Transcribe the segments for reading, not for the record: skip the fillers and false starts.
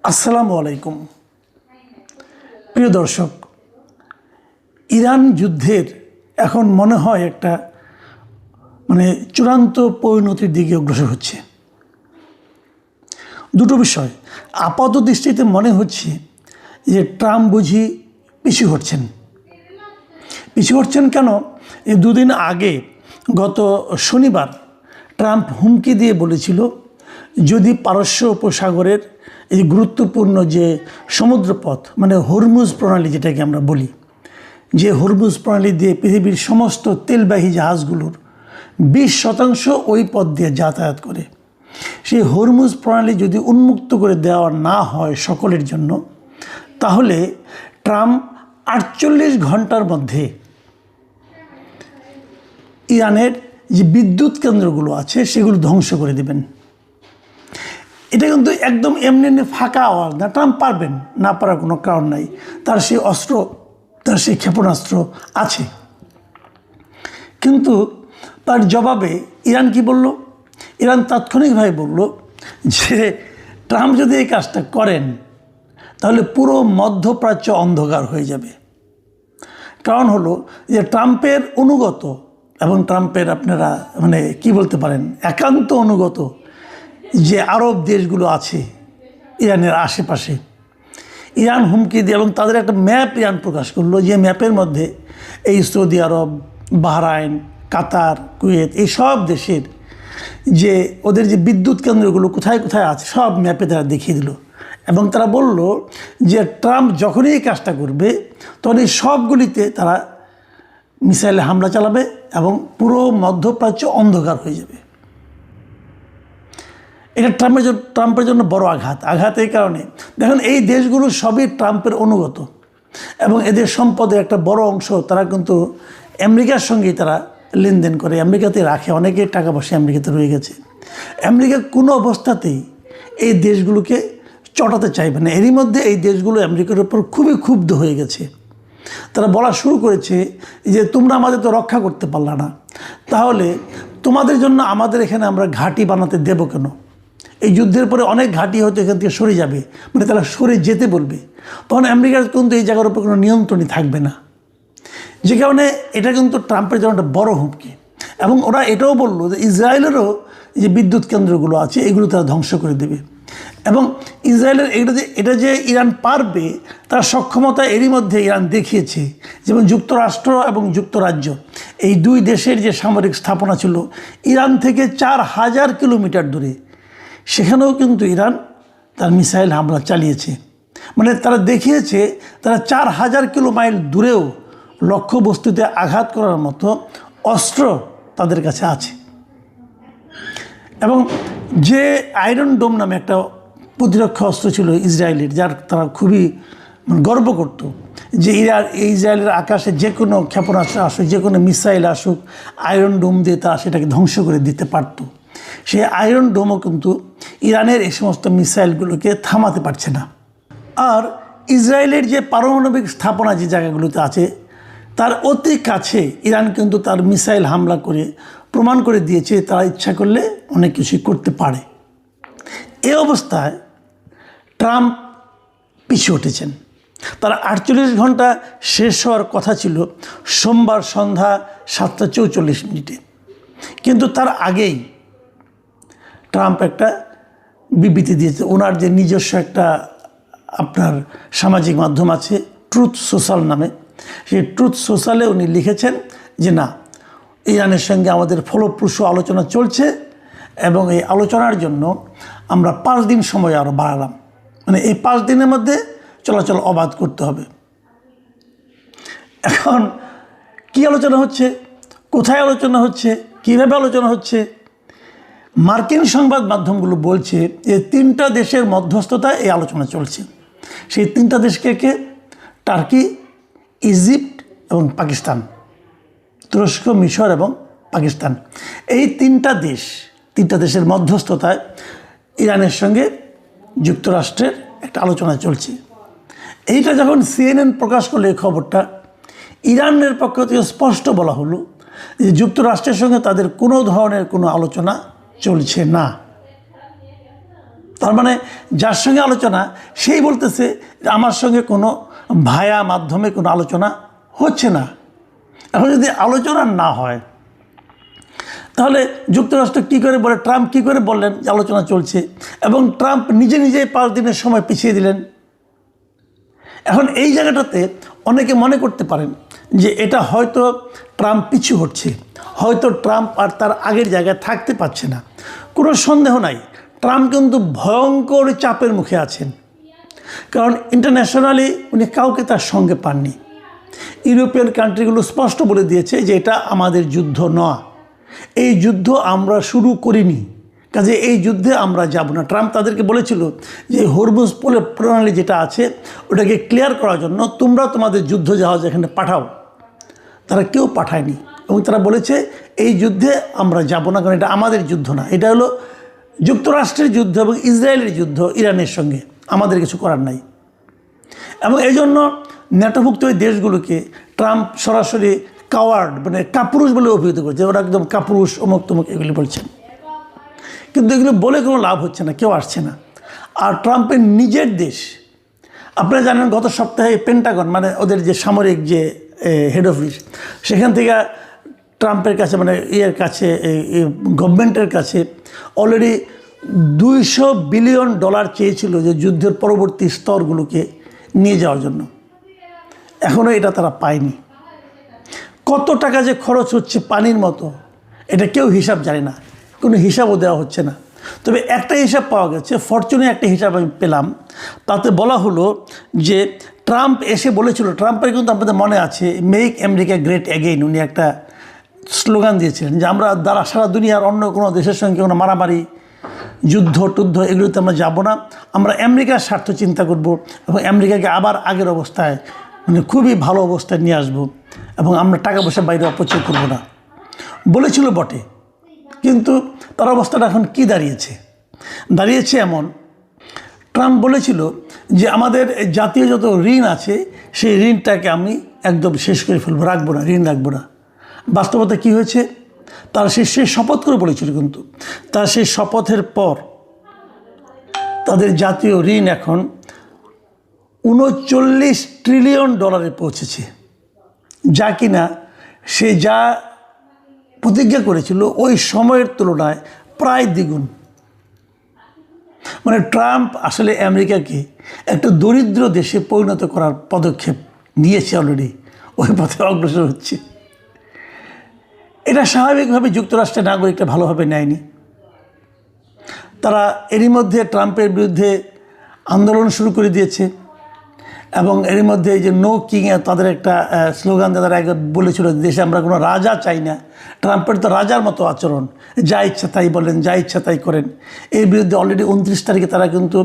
আসসালামু আলাইকুম। প্রিয় দর্শক, ইরান যুদ্ধের এখন মনে হয় একটা চূড়ান্ত পরিণতির দিকে অগ্রসর হচ্ছে। দুটো বিষয় আপাত দৃষ্টিতে মনে হচ্ছে যে ট্রাম্প বুঝি পিছু হটছেন কেন? এই দুদিন আগে গত শনিবার ট্রাম্প হুমকি দিয়ে বলেছিল, যদি পারস্য উপসাগরের এই গুরুত্বপূর্ণ যে সমুদ্রপথ হরমুজ প্রণালী যেটাকে আমরা বলি, যে হরমুজ প্রণালী দিয়ে পৃথিবীর সমস্ত তেলবাহী জাহাজগুলোর 20% ওই পথ দিয়ে যাতায়াত করে, সেই হরমুজ প্রণালী যদি উন্মুক্ত করে দেওয়া না হয় সকলের জন্য, তাহলে ট্রাম্প 48 ঘন্টার মধ্যে ইরানের যে বিদ্যুৎ কেন্দ্রগুলো আছে সেগুলো ধ্বংস করে দেবেন। এটা কিন্তু একদম এমনি ফাঁকা আওয়াজ না। ট্রাম্প পারবেন, না পারার কোনো কারণ নাই। তার সেই অস্ত্র, তার সেই ক্ষেপণাস্ত্র আছে। কিন্তু তার জবাবে ইরান কি বলল? ইরান তাৎক্ষণিকভাবে বলল যে ট্রাম্প যদি এই কাজটা করেন তাহলে পুরো মধ্যপ্রাচ্য অন্ধকার হয়ে যাবে। কারণ হলো যে ট্রাম্পের অনুগত এবং ট্রাম্পের আপনারা কি বলতে পারেন, একান্ত অনুগত যে আরব দেশগুলো আছে ইরানের আশেপাশে, ইরান হুমকি দিয়ে এবং তাদের একটা ম্যাপ ইরান প্রকাশ করলো, যে ম্যাপের মধ্যে এই সৌদি আরব, বাহরাইন, কাতার, কুয়েত, এই সব দেশের যে ওদের যে বিদ্যুৎ কেন্দ্রগুলো কোথায় কোথায় আছে সব ম্যাপে তারা দেখিয়ে দিল। এবং তারা বলল যে ট্রাম্প যখনই এই কাজটা করবে তখন এই সবগুলিতে তারা মিসাইলে হামলা চালাবে এবং পুরো মধ্যপ্রাচ্য অন্ধকার হয়ে যাবে। এটা ট্রাম্পের জন্য বড় আঘাত এই কারণে, দেখুন এই দেশগুলো সবই ট্রাম্পের অনুগত এবং এদের সম্পদের একটা বড় অংশ তারা কিন্তু আমেরিকার সঙ্গেই তারা লেনদেন করে, আমেরিকাতে রাখে, অনেকে টাকা পয়সা আমেরিকাতে রয়ে গেছে। আমেরিকা কোনো অবস্থাতেই এই দেশগুলোকে চটাতে চাইবে না। এরই মধ্যে এই দেশগুলো আমেরিকার উপর খুবই ক্ষুব্ধ হয়ে গেছে। তারা বলা শুরু করেছে যে তোমরা আমাদের তো রক্ষা করতে পারলা না, তাহলে তোমাদের জন্য আমাদের এখানে আমরা ঘাঁটি বানাতে দেবো কেন? এই যুদ্ধের পরে অনেক ঘাঁটি হয়তো এখান থেকে সরে যাবে, তারা সরে যেতে বলবে। তখন আমেরিকার কিন্তু এই জায়গার উপর কোনো নিয়ন্ত্রণই থাকবে না। যে কারণে এটা কিন্তু ট্রাম্পের জন্য একটা বড় হুমকি। এবং ওরা এটাও বললো যে ইসরায়েলেরও যে বিদ্যুৎ কেন্দ্রগুলো আছে এগুলো তারা ধ্বংস করে দেবে। এবং ইসরায়েলের এটা যে ইরান পারবে তার সক্ষমতা এরই মধ্যে ইরান দেখিয়েছে। যেমন যুক্তরাষ্ট্র এবং যুক্তরাজ্য, এই দুই দেশের যে সামরিক স্থাপনা ছিল ইরান থেকে 4000 কিলোমিটার দূরে, সেখানেও কিন্তু ইরান তার মিসাইল হামলা চালিয়েছে। তারা দেখিয়েছে তারা 4000 কিলোমাইল দূরেও লক্ষ্যবস্তুতে আঘাত করার মতো অস্ত্র তাদের কাছে আছে। এবং যে আয়রন ডোম নামে একটা প্রতিরক্ষা অস্ত্র ছিল ইসরায়েলের, যার তারা খুবই গর্ব করত, যে ইসরায়েলের আকাশে যে কোনো ক্ষেপণাস্ত্র আসুক, যে কোনো মিসাইল আসুক, আয়রন ডোম দিয়ে তারা সেটাকে ধ্বংস করে দিতে পারত। সেই আয়রন ডোমও কিন্তু ইরানের এই সমস্ত মিসাইলগুলোকে থামাতে পারছে না। আর ইসরায়েলের যে পারমাণবিক স্থাপনা যে জায়গাগুলোতে আছে তার অতি কাছে ইরান কিন্তু তার মিসাইল হামলা করে প্রমাণ করে দিয়েছে তারা ইচ্ছা করলে অনেক কিছুই করতে পারে। এই অবস্থায় ট্রাম্প পিছু উঠেছেন। তার 48 ঘন্টা শেষ হওয়ার কথা ছিল সোমবার সন্ধ্যা 7:44। কিন্তু তার আগেই ট্রাম্প একটা বিবৃতি দিয়েছে। ওনার যে নিজস্ব একটা আপনার সামাজিক মাধ্যম আছে ট্রুথ সোশ্যাল নামে, সেই ট্রুথ সোশ্যালে উনি লিখেছেন যে না, ইরানের সঙ্গে আমাদের ফলপ্রসূ আলোচনা চলছে এবং এই আলোচনার জন্য আমরা 5 দিন সময় আরও বাড়ালাম। এই 5 দিনের মধ্যে চলাচল অবাধ করতে হবে। এখন কি আলোচনা হচ্ছে, কোথায় আলোচনা হচ্ছে, কীভাবে আলোচনা হচ্ছে? মার্কিন সংবাদ মাধ্যমগুলো বলছে যে 3টা দেশের মধ্যস্থতায় এই আলোচনা চলছে। সেই 3টা দেশ কে? টার্কি, ইজিপ্ট এবং পাকিস্তান। তুরস্ক, মিশর এবং পাকিস্তান, এই 3টা দেশের মধ্যস্থতায় ইরানের সঙ্গে যুক্তরাষ্ট্রের একটা আলোচনা চলছে। এইটা যখন CNN প্রকাশ করলো এই খবরটা, ইরানের পক্ষ থেকে স্পষ্ট বলা হলো যে যুক্তরাষ্ট্রের সঙ্গে তাদের কোনো ধরনের কোনো আলোচনা চলছে না। তার মানে যার সঙ্গে আলোচনা সেই বলতেছে যে আমার সঙ্গে কোনো ভায়া মাধ্যমে কোনো আলোচনা হচ্ছে না। এখন যদি আলোচনা না হয় তাহলে যুক্তরাষ্ট্র কী করে বলে, ট্রাম্প কী করে বললেন যে আলোচনা চলছে, এবং ট্রাম্প নিজে নিজেই 5 দিনের সময় পিছিয়ে দিলেন। এখন এই জায়গাটাতে অনেকে মনে করতে পারেন যে এটা হয়তো ট্রাম্প পিছু হচ্ছে, হয়তো ট্রাম্প আর তার আগের জায়গায় থাকতে পারছে না। কোনো সন্দেহ নাই, ট্রাম্প কিন্তু ভয়ঙ্কর চাপের মুখে আছেন, কারণ ইন্টারন্যাশনালি উনি কাউকে তার সঙ্গে পাননি। ইউরোপিয়ান কান্ট্রিগুলো স্পষ্ট বলে দিয়েছে যে এটা আমাদের যুদ্ধ নয়, এই যুদ্ধ আমরা শুরু করিনি, কাজে এই যুদ্ধে আমরা যাব না। ট্রাম্প তাদেরকে বলেছিল যে হরমুজ প্রণালী যেটা আছে ওটাকে ক্লিয়ার করার জন্য তোমরা তোমাদের যুদ্ধ জাহাজ এখানে পাঠাও। তারা কেউ পাঠায়নি এবং তারা বলেছে এই যুদ্ধে আমরা যাব না, কারণ এটা আমাদের যুদ্ধ না, এটা হলো যুক্তরাষ্ট্রের যুদ্ধ এবং ইসরায়েলের যুদ্ধ ইরানের সঙ্গে, আমাদের কিছু করার নাই। এবং এই জন্য ন্যাটোভুক্ত ওই দেশগুলোকে ট্রাম্প সরাসরি কাওয়ার্ড মানে কাপুরুষ বলে অভিহিত করছে, ওরা একদম কাপুরুষ অমুক তমুক এগুলি বলছেন। কিন্তু এগুলো বলে কোনো লাভ হচ্ছে না, কেউ আসছে না। আর ট্রাম্পের নিজের দেশ, আপনারা জানেন গত সপ্তাহে পেন্টাগন মানে ওদের যে সামরিক যে হেড অফিস, সেখান থেকে ট্রাম্পের কাছে মানে গভর্নমেন্টের কাছে অলরেডি $200 বিলিয়ন চেয়েছিল যে যুদ্ধের পরবর্তী স্তরগুলোকে নিয়ে যাওয়ার জন্য। এখনও এটা তারা পায়নি। কত টাকা যে খরচ হচ্ছে পানির মতো, এটা কেউ হিসাব জানে না, কোনো হিসাবও দেওয়া হচ্ছে না। তবে একটা হিসাব পাওয়া গেছে, ফরচুনে একটা হিসাব আমি পেলাম, তাতে বলা হলো যে ট্রাম্প এসে বলেছিল, ট্রাম্পের কিন্তু আপনাদের মনে আছে মেক আমেরিকা গ্রেট অ্যাগেইন, উনি একটা স্লোগান দিয়েছিলেন যে আমরা দ্বারা সারা দুনিয়ার অন্য কোনো দেশের সঙ্গে কোনো মারামারি যুদ্ধ টুদ্ধ এগুলোতে আমরা যাব না, আমরা আমেরিকার স্বার্থ চিন্তা করব এবং আমেরিকাকে আবার আগের অবস্থায় মানে খুবই ভালো অবস্থায় নিয়ে আসবো এবং আমরা টাকা পয়সা বাইরে অপচয় করব না বলেছিল বটে। কিন্তু তার অবস্থাটা এখন কি দাঁড়িয়েছে এমন, ট্রাম্প বলেছিল যে আমাদের জাতীয় যত ঋণ আছে সেই ঋণটাকে আমি একদম শেষ করে ফেলবো, রাখবো না, ঋণ রাখবো না। বাস্তবতা কি হয়েছে, তার সেই শপথ করে বলেছিল, কিন্তু তার সেই শপথের পর তাদের জাতীয় ঋণ এখন $39 ট্রিলিয়ন পৌঁছেছে, যা কিনা সে যা প্রতিজ্ঞা করেছিল ওই সময়ের তুলনায় প্রায় দ্বিগুণ। মানে ট্রাম্প আসলে আমেরিকাকে একটা দরিদ্র দেশে পরিণত করার পদক্ষেপ নিয়েছে, অলরেডি ওই পথে অগ্রসর হচ্ছে। এটা স্বাভাবিকভাবে যুক্তরাষ্ট্রের নাগরিকরা ভালোভাবে নেয়নি। তারা এরই মধ্যে ট্রাম্পের বিরুদ্ধে আন্দোলন শুরু করে দিয়েছে এবং এর মধ্যে এই যে নো কিংয়ে তাদের একটা স্লোগান তারা একবার বলেছিল, দেশে আমরা কোনো রাজা চাই না। ট্রাম্পের তো রাজার মতো আচরণ, যা ইচ্ছা তাই বলেন, যা ইচ্ছা তাই করেন। এর বিরুদ্ধে অলরেডি 29 তারিখে তারা কিন্তু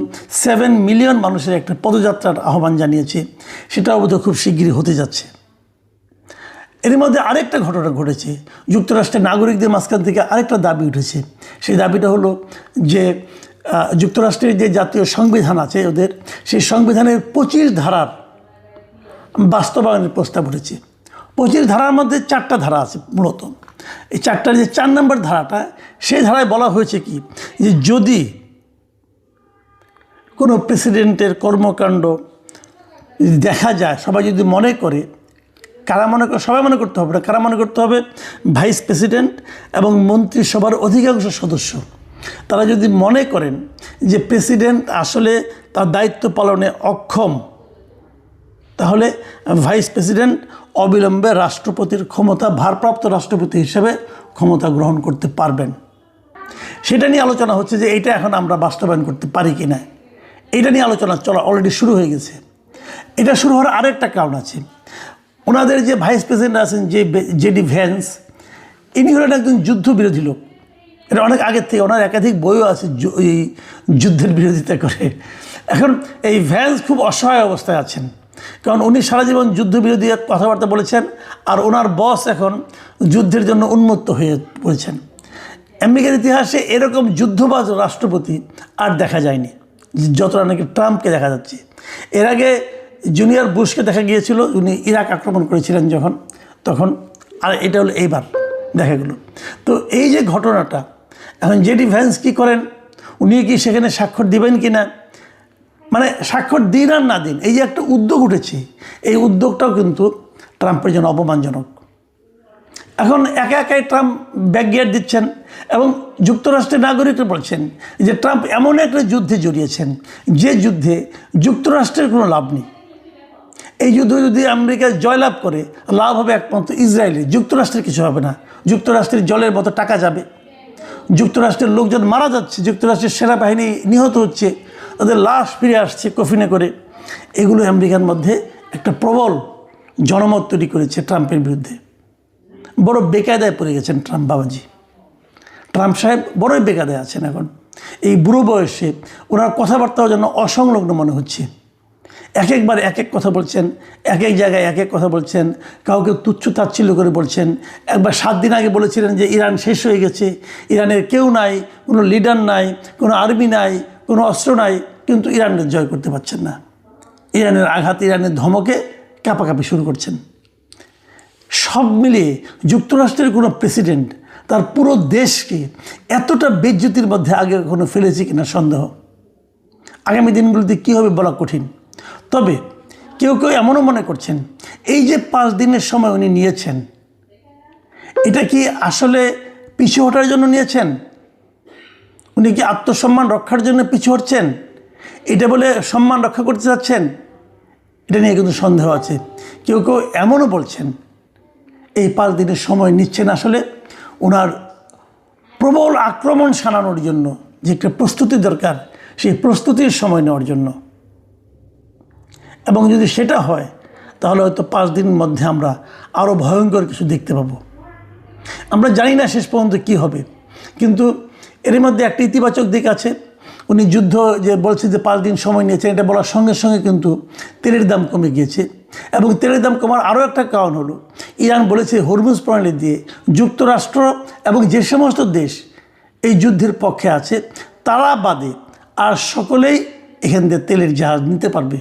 7 মিলিয়ন মানুষের একটা পদযাত্রার আহ্বান জানিয়েছে, সেটাও বোধহয় খুব শিগগিরই হতে যাচ্ছে। এর মধ্যে আরেকটা ঘটনা ঘটেছে, যুক্তরাষ্ট্রের নাগরিকদের মাঝখান থেকে আরেকটা দাবি উঠেছে। সেই দাবিটা হলো যে যুক্তরাষ্ট্রের যে জাতীয় সংবিধান আছে ওদের, সেই সংবিধানের 25 ধারার বাস্তবায়নের প্রস্তাব উঠেছে। 25 ধারার মধ্যে 4টা ধারা আছে মূলত। এই 4টার যে 4 নম্বর ধারাটা, সেই ধারায় বলা হয়েছে কি, যে যদি কোনো প্রেসিডেন্টের কর্মকাণ্ড দেখা যায়, সবাই যদি মনে করে, কারা মনে করে, সবাই মনে করতে হবে না, কারা মনে করতে হবে, ভাইস প্রেসিডেন্ট এবং মন্ত্রিসভার অধিকাংশ সদস্য, তারা যদি মনে করেন যে প্রেসিডেন্ট আসলে তার দায়িত্ব পালনে অক্ষম, তাহলে ভাইস প্রেসিডেন্ট অবিলম্বে রাষ্ট্রপতির ক্ষমতা, ভারপ্রাপ্ত রাষ্ট্রপতি হিসেবে ক্ষমতা গ্রহণ করতে পারবেন। সেটা নিয়ে আলোচনা হচ্ছে যে এইটা এখন আমরা বাস্তবায়ন করতে পারি কি না, এইটা নিয়ে আলোচনা চলা অলরেডি শুরু হয়ে গেছে। এটা শুরু হওয়ার আরেকটা কারণ আছে, ওনাদের যে ভাইস প্রেসিডেন্ট আছেন যে জেডি ভ্যান্স, ইনি হলেন একজন যুদ্ধবিরোধী লোক। এটা অনেক আগের থেকে, ওনার একাধিক বইও আছে এই যুদ্ধের বিরোধিতা করে। এখন এই ভ্যান্স খুব অসহায় অবস্থায় আছেন, কারণ উনি সারা জীবন যুদ্ধবিরোধী কথাবার্তা বলেছেন, আর ওনার বস এখন যুদ্ধের জন্য উন্মত্ত হয়ে পড়েছেন। আমেরিকার ইতিহাসে এরকম যুদ্ধবাজ রাষ্ট্রপতি আর দেখা যায়নি যতটা নাকি ট্রাম্পকে দেখা যাচ্ছে। এর আগে জুনিয়র বুশকে দেখা গিয়েছিল, উনি ইরাক আক্রমণ করেছিলেন যখন, তখন। আর এটা হলো এইবার দেখা গেল। তো এই যে ঘটনাটা, এখন জেডি ভ্যান্স কী করেন, উনি কি সেখানে স্বাক্ষর দিবেন কি না, মানে স্বাক্ষর দিন আর না দিন, এই যে একটা উদ্যোগ উঠেছে, এই উদ্যোগটাও কিন্তু ট্রাম্পের জন্য অপমানজনক। এখন একা একাই ট্রাম্প ব্যাকগিয়ার দিচ্ছেন এবং যুক্তরাষ্ট্রের নাগরিকরা বলছেন যে ট্রাম্প এমন একটা যুদ্ধে জড়িয়েছেন যে যুদ্ধে যুক্তরাষ্ট্রের কোনো লাভ নেই। এই যুদ্ধে যদি আমেরিকা জয়লাভ করে, লাভ হবে একমাত্র ইসরায়েলের, যুক্তরাষ্ট্রের কিছু হবে না। যুক্তরাষ্ট্রের জলের মতো টাকা যাবে, যুক্তরাষ্ট্রের লোকজন মারা যাচ্ছে, যুক্তরাষ্ট্রের সেনাবাহিনী নিহত হচ্ছে, তাদের লাশ ফিরে আসছে কফিনে করে। এগুলো আমেরিকার মধ্যে একটা প্রবল জনমত তৈরি করেছে ট্রাম্পের বিরুদ্ধে। বড় বেকায়দায় পড়ে গেছেন ট্রাম্প বাবাজি। ট্রাম্প সাহেব বড়ই বেকায়দায় আছেন এখন। এই বুড়ো বয়সে ওনার কথাবার্তাও যেন অসংলগ্ন মনে হচ্ছে। এক একবার এক এক কথা বলছেন, এক এক জায়গায় এক এক কথা বলছেন, কাউকে তুচ্ছ তাচ্ছিল্য করে বলছেন। একবার 7 দিন আগে বলেছিলেন যে ইরান শেষ হয়ে গেছে, ইরানের কেউ নাই, কোনো লিডার নাই, কোনো আর্মি নাই, কোনো অস্ত্র নাই, কিন্তু ইরানের জয় করতে পারছেন না। ইরানের আঘাত, ইরানের ধমকে কাঁপাকাঁপি শুরু করছেন। সব মিলিয়ে যুক্তরাষ্ট্রের কোনো প্রেসিডেন্ট তার পুরো দেশকে এতটা বেজ্জতির মধ্যে আগে কখনো ফেলেছে কিনা সন্দেহ। আগামী দিনগুলোতে কী হবে বলা কঠিন। তবে কেউ কেউ এমনও মনে করছেন এই যে 5 দিনের সময় উনি নিয়েছেন, এটা কি আসলে পিছু হটার জন্য নিয়েছেন? উনি কি আত্মসম্মান রক্ষার জন্য পিছু হটছেন? এটা বলে সম্মান রক্ষা করতে চাচ্ছেন? এটা নিয়ে কিন্তু সন্দেহ আছে। কেউ কেউ এমনও বলছেন এই 5 দিনের সময় নিচ্ছেন আসলে ওনার প্রবল আক্রমণ শানানোর জন্য, যে একটা প্রস্তুতি দরকার, সেই প্রস্তুতির সময় নেওয়ার জন্য। এবং যদি সেটা হয় তাহলে হয়তো 5 দিনের মধ্যে আমরা আরও ভয়ঙ্কর কিছু দেখতে পাবো। আমরা জানি না শেষ পর্যন্ত কী হবে, কিন্তু এর মধ্যে একটা ইতিবাচক দিক আছে। উনি যুদ্ধ যে বলছে যে 5 দিন সময় নিয়েছেন, এটা বলার সঙ্গে সঙ্গে কিন্তু তেলের দাম কমে গিয়েছে। এবং তেলের দাম কমার আরও একটা কারণ হলো ইরান বলেছে হরমুজ প্রণালী দিয়ে যুক্তরাষ্ট্র এবং যে সমস্ত দেশ এই যুদ্ধের পক্ষে আছে তারা বাদে আর সকলেই এখান থেকে তেলের জাহাজ নিতে পারবে।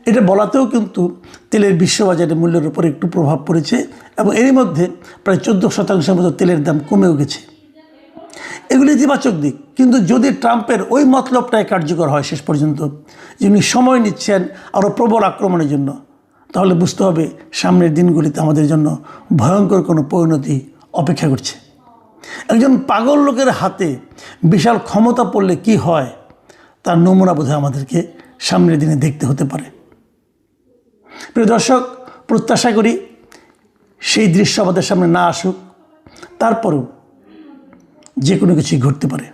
এটা বলাতেও কিন্তু তেলের বিশ্ববাজারে মূল্যের উপর একটু প্রভাব পড়েছে এবং এরই মধ্যে প্রায় 14% মতো তেলের দাম কমেও গেছে। এগুলি ইতিবাচক দিক। কিন্তু যদি ট্রাম্পের ওই মতলবটাই কার্যকর হয় শেষ পর্যন্ত, যিনি সময় নিচ্ছেন আরও প্রবল আক্রমণের জন্য, তাহলে বুঝতে হবে সামনের দিনগুলিতে আমাদের জন্য ভয়ঙ্কর কোনো পরিণতি অপেক্ষা করছে। একজন পাগল লোকের হাতে বিশাল ক্ষমতা পড়লে কি হয় তার নমুনা বোধহয় আমাদেরকে সামনের দিনে দেখতে হতে পারে। প্রিয় দর্শক, প্রত্যাশা করি সেই দৃশ্য আমাদের সামনে না আসুক, তারপরেও যে কোনো কিছুই ঘটতে পারে।